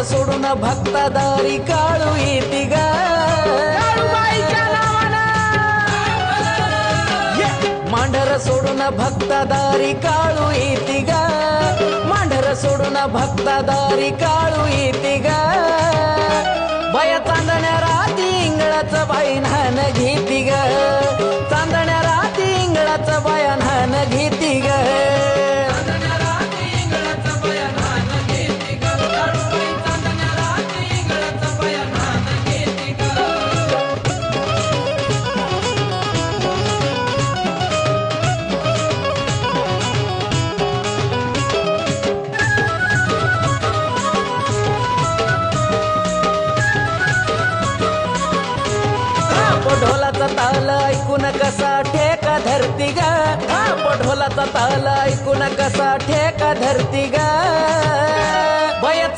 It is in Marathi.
सोडून भक्तादारी काळू येती ग काळूबाईच्या नावानं मांढर सोडून भक्तादारी काळू येती ग मांढर सोडून भक्तादारी काळू येती ग बाया चांदण्या राती इंगळाचं बाई न्हान घेती ग चांदण्या राती इंगळाचं बाया न्हान घेती ग ढोलाचा ताल ऐकून कसा ठेका धरती ग ढोलाचा ताल ऐकून कसा ठेका धरती ग